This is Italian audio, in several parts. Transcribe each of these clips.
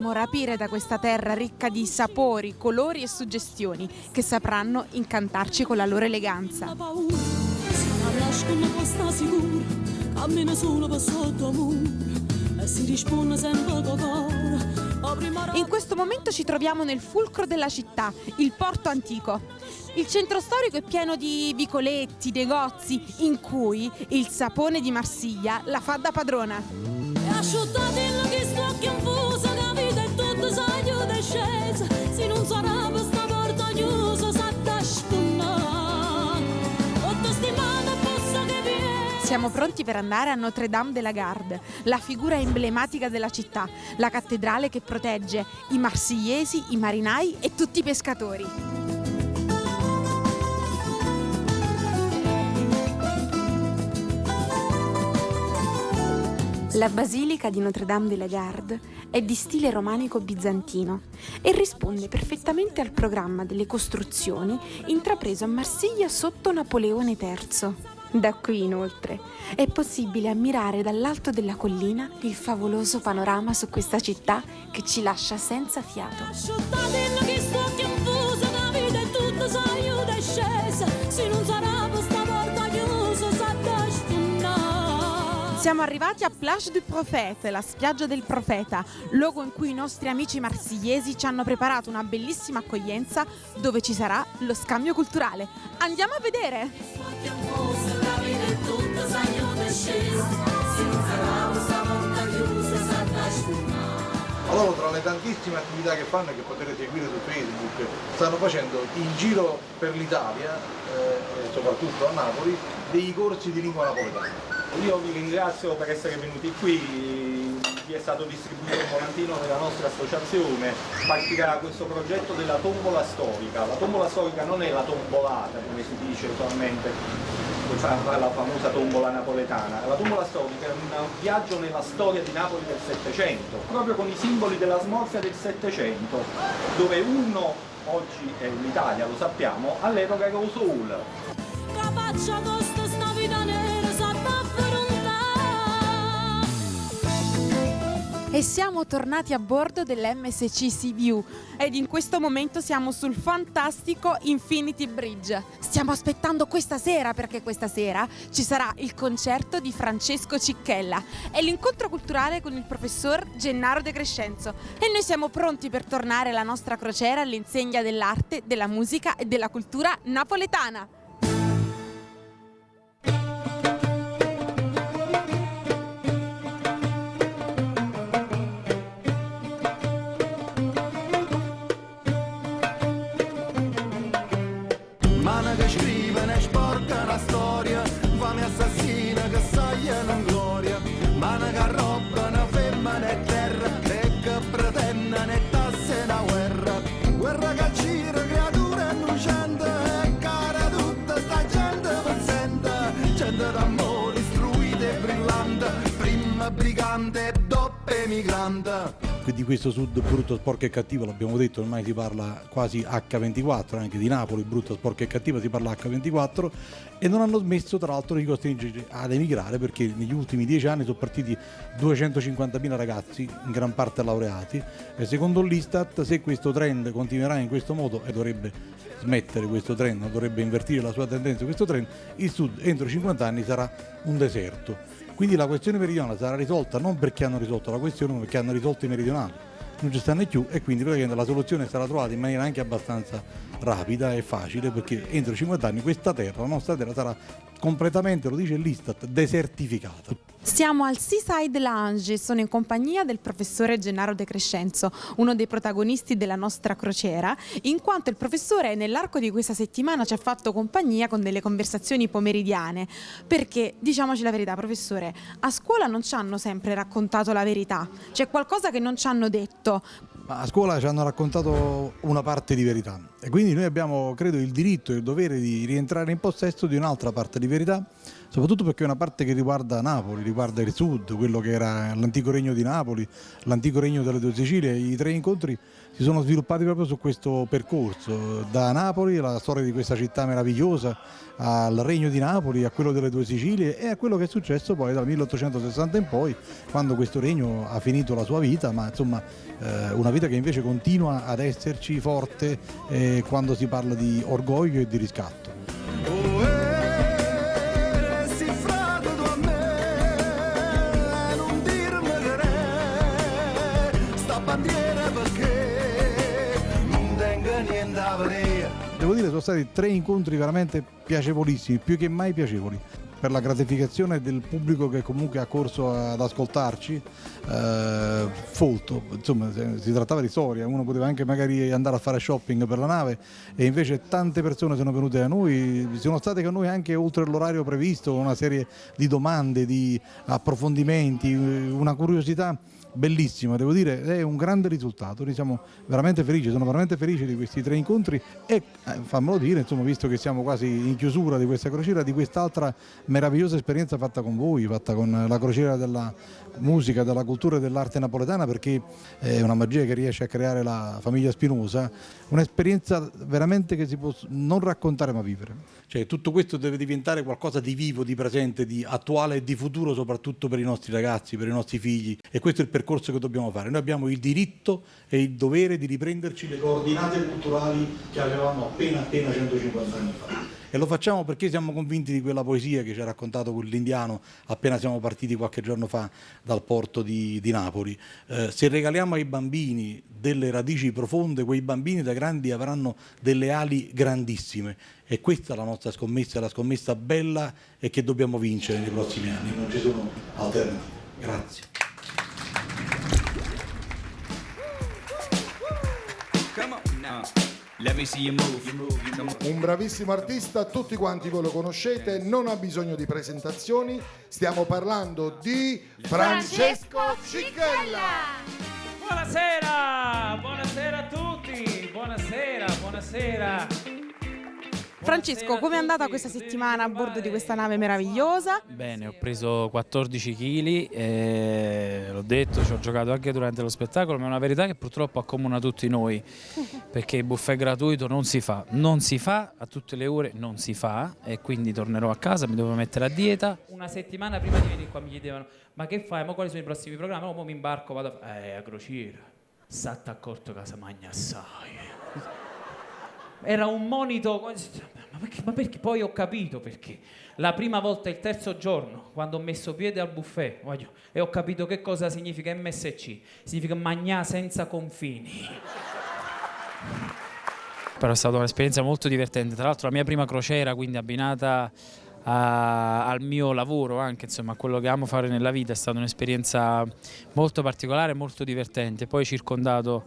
Rapire da questa terra ricca di sapori, colori e suggestioni che sapranno incantarci con la loro eleganza. In questo momento ci troviamo nel fulcro della città, il Porto Antico. Il centro storico è pieno di vicoletti, negozi, in cui il sapone di Marsiglia la fa da padrona. Siamo pronti per andare a Notre-Dame de la Garde, la figura emblematica della città, la cattedrale che protegge i marsigliesi, i marinai e tutti i pescatori. La basilica di Notre-Dame de la Garde è di stile romanico bizantino e risponde perfettamente al programma delle costruzioni intrapreso a Marsiglia sotto Napoleone III. Da qui, inoltre, è possibile ammirare dall'alto della collina il favoloso panorama su questa città che ci lascia senza fiato. Siamo arrivati a Plage du Prophète, la spiaggia del profeta, luogo in cui i nostri amici marsigliesi ci hanno preparato una bellissima accoglienza dove ci sarà lo scambio culturale. Andiamo a vedere! Allora, tra le tantissime attività che fanno e che potete seguire su Facebook, stanno facendo in giro per l'Italia, soprattutto a Napoli, dei corsi di lingua napoletana. Io vi ringrazio per essere venuti qui, vi è stato distribuito un volantino della nostra associazione, partirà questo progetto della tombola storica. La tombola storica non è la tombolata, come si dice usualmente, la famosa tombola napoletana. La tombola storica è un viaggio nella storia di Napoli del Settecento, proprio con i simboli della smorfia del Settecento, dove uno, oggi è l'Italia, lo sappiamo, all'epoca era Usul. E siamo tornati a bordo dell'MSC Seaview ed in questo momento siamo sul fantastico Infinity Bridge. Stiamo aspettando questa sera perché questa sera ci sarà il concerto di Francesco Cicchella e l'incontro culturale con il professor Gennaro De Crescenzo e noi siamo pronti per tornare alla nostra crociera all'insegna dell'arte, della musica e della cultura napoletana. Che scrive, ne sporca la storia, fame assassina che sogliano in gloria, mana che roba, ne ferma né terra, e che pretende né tasse una guerra, guerra che gira, creatura innocente, e cara tutta sta gente pezzente, gente d'amore istruita e brillante, prima brigante e doppia emigrante. Di questo sud brutto, sporco e cattivo l'abbiamo detto, ormai si parla quasi H24, anche di Napoli brutta, sporca e cattiva si parla H24 e non hanno smesso tra l'altro di costringere ad emigrare perché negli ultimi 10 anni sono partiti 250.000 ragazzi, in gran parte laureati e secondo l'Istat se questo trend continuerà in questo modo e dovrebbe smettere questo trend, dovrebbe invertire la sua tendenza questo trend, il sud entro 50 anni sarà un deserto. Quindi la questione meridionale sarà risolta non perché hanno risolto la questione, ma perché hanno risolto i meridionali. Non ci stanno più e quindi praticamente la soluzione sarà trovata in maniera anche abbastanza rapida e facile perché entro 50 anni questa terra, la nostra terra, sarà completamente, lo dice l'Istat, desertificata. Siamo al Seaside Lounge e sono in compagnia del professore Gennaro De Crescenzo, uno dei protagonisti della nostra crociera, in quanto il professore nell'arco di questa settimana ci ha fatto compagnia con delle conversazioni pomeridiane, perché, diciamoci la verità professore, a scuola non ci hanno sempre raccontato la verità, c'è qualcosa che non ci hanno detto. Ma a scuola ci hanno raccontato una parte di verità e quindi noi abbiamo, credo, il diritto e il dovere di rientrare in possesso di un'altra parte di verità soprattutto perché è una parte che riguarda Napoli, riguarda il sud, quello che era l'antico regno di Napoli, l'antico regno delle due Sicilie. I 3 incontri si sono sviluppati proprio su questo percorso, da Napoli, la storia di questa città meravigliosa, al regno di Napoli, a quello delle due Sicilie e a quello che è successo poi dal 1860 in poi, quando questo regno ha finito la sua vita, ma insomma una vita che invece continua ad esserci forte quando si parla di orgoglio e di riscatto. Devo dire sono stati 3 incontri veramente piacevolissimi, più che mai piacevoli, per la gratificazione del pubblico che comunque ha corso ad ascoltarci, folto, insomma si trattava di storia, uno poteva anche magari andare a fare shopping per la nave e invece tante persone sono venute da noi, sono state con noi anche oltre l'orario previsto, una serie di domande, di approfondimenti, una curiosità bellissima, devo dire, è un grande risultato, noi siamo veramente felici, sono veramente felice di questi 3 incontri e fammelo dire, insomma, visto che siamo quasi in chiusura di questa crociera, di quest'altra meravigliosa esperienza fatta con voi, fatta con la crociera della musica, della cultura e dell'arte napoletana, perché è una magia che riesce a creare la famiglia Spinosa, un'esperienza veramente che si può non raccontare ma vivere. Cioè tutto questo deve diventare qualcosa di vivo, di presente, di attuale e di futuro, soprattutto per i nostri ragazzi, per i nostri figli, e questo è il percorso che dobbiamo fare. Noi abbiamo il diritto e il dovere di riprenderci le coordinate culturali che avevamo appena 150 anni fa. E lo facciamo perché siamo convinti di quella poesia che ci ha raccontato quell'indiano appena siamo partiti qualche giorno fa dal porto di Napoli. Se regaliamo ai bambini delle radici profonde, quei bambini da grandi avranno delle ali grandissime. E questa è la nostra scommessa, è la scommessa bella e che dobbiamo vincere nei prossimi anni. Non ci sono alternative. Grazie. Un bravissimo artista, tutti quanti voi lo conoscete, non ha bisogno di presentazioni. Stiamo parlando di Francesco Cicchella. Buonasera, buonasera a tutti, buonasera. Francesco, com'è andata questa settimana a bordo di questa nave meravigliosa? Bene, ho preso 14 kg, l'ho detto, ci ho giocato anche durante lo spettacolo, ma è una verità che purtroppo accomuna tutti noi, perché il buffet gratuito non si fa, a tutte le ore non si fa, e quindi tornerò a casa, mi devo mettere a dieta. Una settimana prima di venire qua mi chiedevano: ma che fai? Ma quali sono i prossimi programmi? Oh, mo mi imbarco, vado a crociera. S'atta accorto casa magna assai. Era un monito, ma perché? Poi ho capito perché. La prima volta, il terzo giorno, quando ho messo piede al buffet, e ho capito che cosa significa MSC. Significa magnà senza confini. Però è stata un'esperienza molto divertente. Tra l'altro la mia prima crociera, quindi abbinata al mio lavoro, anche insomma a quello che amo fare nella vita, è stata un'esperienza molto particolare, molto divertente. Poi circondato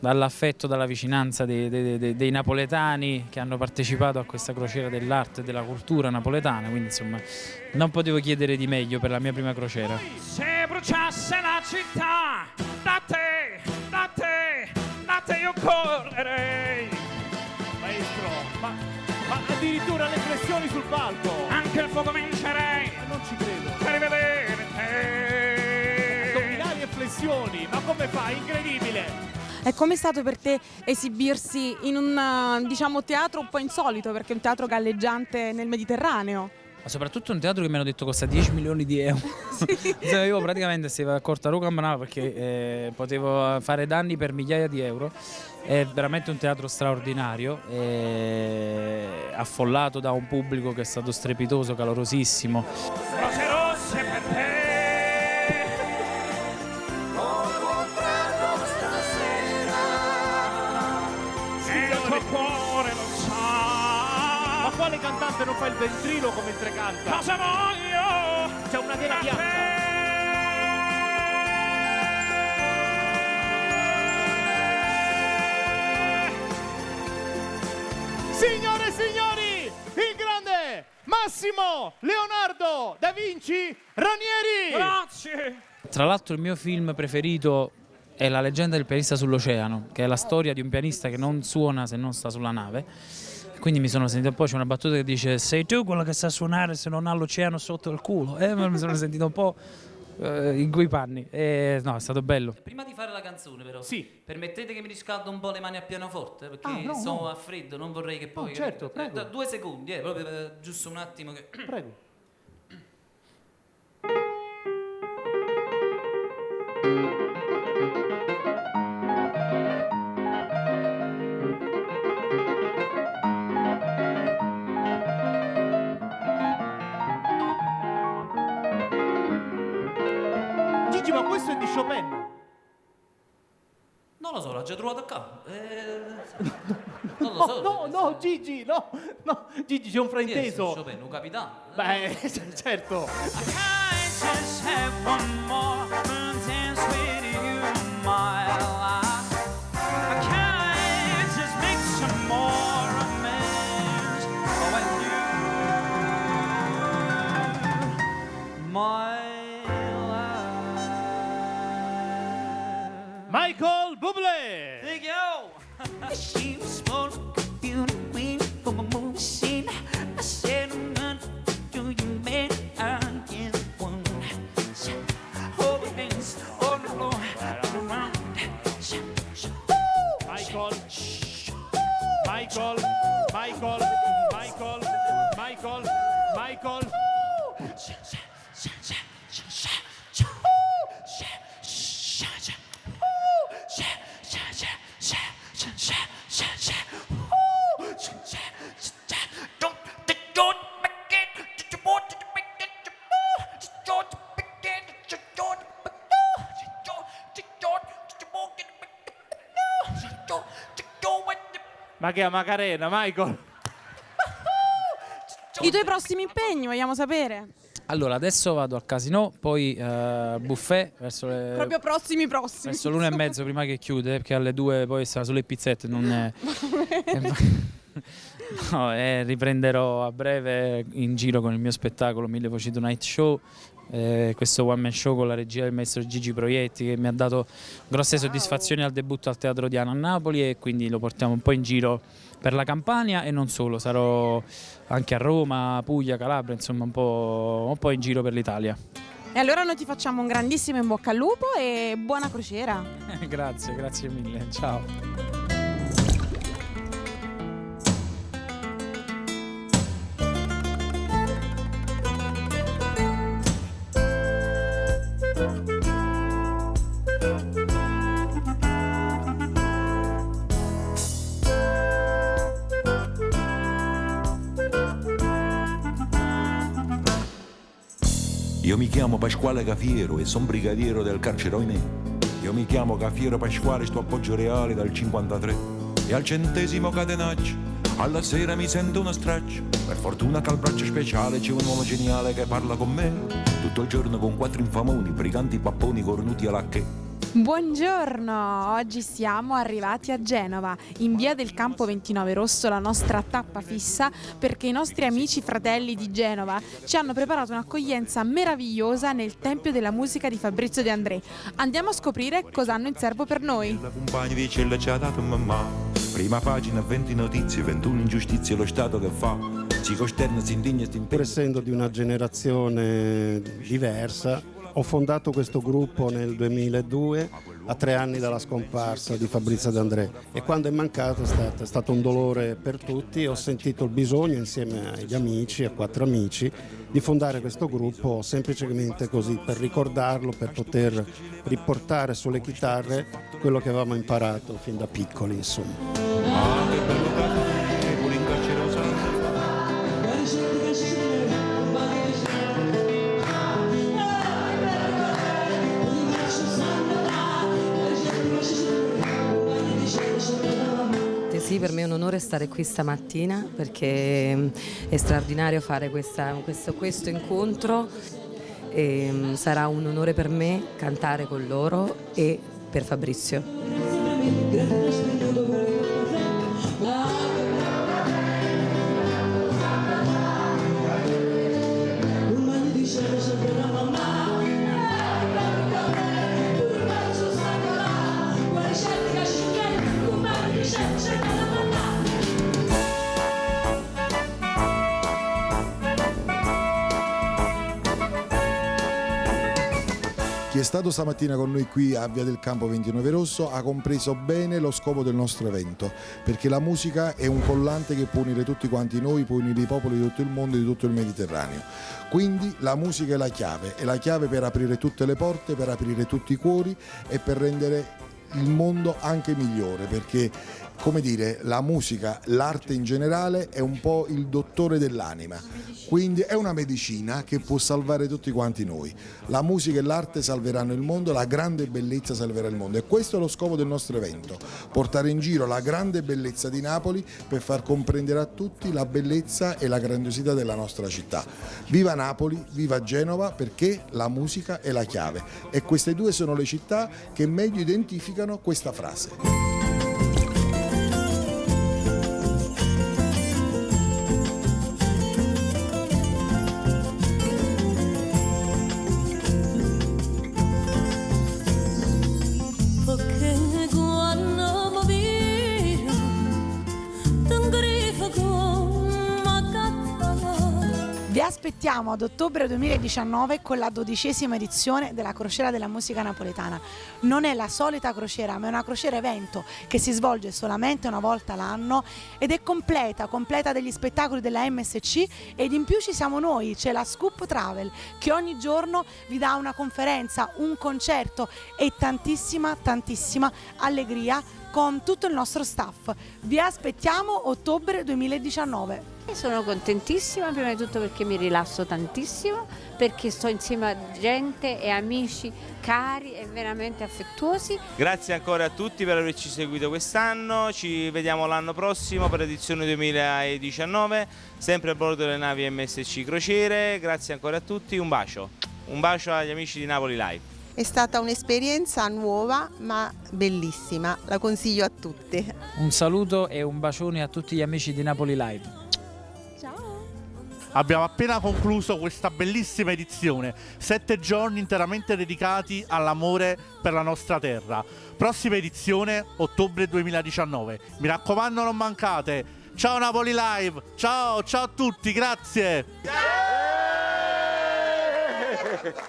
dall'affetto, dalla vicinanza dei napoletani che hanno partecipato a questa crociera dell'arte e della cultura napoletana, quindi insomma non potevo chiedere di meglio per la mia prima crociera. Se bruciasse la città, da te io correrei. Maestro, ma addirittura le flessioni sul palco. Anche il fuoco vincerei. Ma non ci credo. Per vedere te. Addominali e flessioni, ma come fai? Incredibile! E com'è stato per te esibirsi in un teatro un po' insolito, perché è un teatro galleggiante nel Mediterraneo? Ma soprattutto un teatro che mi hanno detto costa 10 milioni di euro. Sì. Io praticamente stavo a Cortaro Campanale perché potevo fare danni per migliaia di euro. È veramente un teatro straordinario, affollato da un pubblico che è stato strepitoso, calorosissimo. Rose rosse per te. Cuore lo sa. Ma quale cantante non fa il ventrilo come mentre canta? Cosa voglio? C'è una vera piazza. Signore e signori, il grande Massimo Leonardo da Vinci Ranieri. Grazie. Tra l'altro il mio film preferito è La leggenda del pianista sull'oceano, che è la storia di un pianista che non suona se non sta sulla nave. Quindi mi sono sentito un po', c'è una battuta che dice sei tu quello che sa suonare se non ha l'oceano sotto il culo. Mi sono sentito un po' in quei panni. No, è stato bello. Prima di fare la canzone però, Sì. permettete che mi riscaldo un po' le mani a pianoforte, perché no, sono no. a freddo, non vorrei che poi... No, certo, prego. 2 secondi, proprio giusto un attimo che... Prego. Gigi, ma questo è di Chopin? Non lo so, l'ho già trovato qua. Non lo so. No, Gigi, no, Gigi, c'è un Chi è frainteso. Chopin, un capitano? Beh, certo. Michael Bublé. Thank you. She was born beauty queen from a movie scene. I said, do you man? I get one. Hold your hands on the floor. Around. Michael. Ma che è Macarena, Michael? I tuoi prossimi impegni, vogliamo sapere? Allora, adesso vado al casino, poi buffet verso le... Proprio prossimi. Verso l'1:30 prima che chiude, perché alle 2 poi sarà sulle pizzette, non è... No, riprenderò a breve in giro con il mio spettacolo 1000 Voci Tonight Show, questo one man show con la regia del maestro Gigi Proietti, che mi ha dato grosse soddisfazioni al debutto al Teatro Diana a Napoli, e quindi lo portiamo un po' in giro per la Campania e non solo, sarò anche a Roma, Puglia, Calabria, insomma un po' in giro per l'Italia. E allora noi ti facciamo un grandissimo in bocca al lupo e buona crociera. Grazie mille, ciao. Io mi chiamo Pasquale Cafiero e son brigadiero del carcere Oinè. Io mi chiamo Cafiero Pasquale, sto appoggio reale dal 53. E al 100° catenaccio, alla sera mi sento uno straccio. Per fortuna che al braccio speciale c'è un uomo geniale che parla con me. Tutto il giorno con 4 infamoni, briganti papponi cornuti alla che. Buongiorno, oggi siamo arrivati a Genova, in via del Campo 29 Rosso, la nostra tappa fissa, perché i nostri amici fratelli di Genova ci hanno preparato un'accoglienza meravigliosa nel Tempio della Musica di Fabrizio De André. Andiamo a scoprire cosa hanno in serbo per noi. La compagna di cella ci ha dato mamma. Prima pagina, 20 notizie, 21 ingiustizie, lo Stato che fa. Si costerna, si indigna, si impegna. Pur essendo di una generazione diversa, ho fondato questo gruppo nel 2002, a 3 anni dalla scomparsa di Fabrizio De André, e quando è mancato è stato un dolore per tutti. Ho sentito il bisogno, insieme agli amici, a 4 amici, di fondare questo gruppo semplicemente così, per ricordarlo, per poter riportare sulle chitarre quello che avevamo imparato fin da piccoli, insomma. Sì, per me è un onore stare qui stamattina, perché è straordinario fare questo incontro, e sarà un onore per me cantare con loro e per Fabrizio. Chi è stato stamattina con noi qui a Via del Campo 29 Rosso ha compreso bene lo scopo del nostro evento, perché la musica è un collante che può unire tutti quanti noi, può unire i popoli di tutto il mondo e di tutto il Mediterraneo. Quindi la musica è la chiave per aprire tutte le porte, per aprire tutti i cuori e per rendere il mondo anche migliore, perché come dire, la musica, l'arte in generale è un po' il dottore dell'anima, quindi è una medicina che può salvare tutti quanti noi. La musica e l'arte salveranno il mondo, la grande bellezza salverà il mondo e questo è lo scopo del nostro evento, portare in giro la grande bellezza di Napoli per far comprendere a tutti la bellezza e la grandiosità della nostra città. Viva Napoli, viva Genova, perché la musica è la chiave e queste due sono le città che meglio identificano questa frase. Vi aspettiamo ad ottobre 2019 con la 12ª edizione della Crociera della Musica Napoletana. Non è la solita crociera, ma è una crociera evento che si svolge solamente una volta l'anno ed è completa degli spettacoli della MSC ed in più ci siamo noi, c'è la Scoop Travel che ogni giorno vi dà una conferenza, un concerto e tantissima allegria con tutto il nostro staff. Vi aspettiamo ottobre 2019. Sono contentissima, prima di tutto perché mi rilasso tantissimo, perché sto insieme a gente e amici cari e veramente affettuosi. Grazie ancora a tutti per averci seguito quest'anno, ci vediamo l'anno prossimo per l'edizione 2019, sempre a bordo delle navi MSC Crociere. Grazie ancora a tutti, un bacio agli amici di Napoli Live. È stata un'esperienza nuova ma bellissima, la consiglio a tutti. Un saluto e un bacione a tutti gli amici di Napoli Live. Abbiamo appena concluso questa bellissima edizione, 7 giorni interamente dedicati all'amore per la nostra terra. Prossima edizione, ottobre 2019. Mi raccomando, non mancate. Ciao Napoli Live, ciao a tutti, grazie.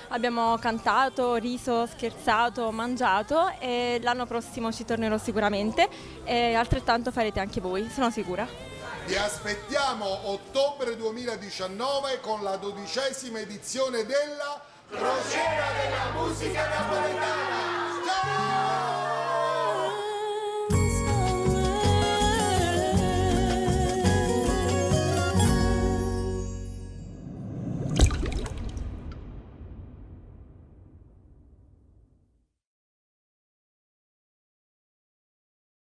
Abbiamo cantato, riso, scherzato, mangiato e l'anno prossimo ci tornerò sicuramente e altrettanto farete anche voi, sono sicura. Vi aspettiamo ottobre 2019 con la 12ª edizione della Crociera della Musica Napoletana. Ciao!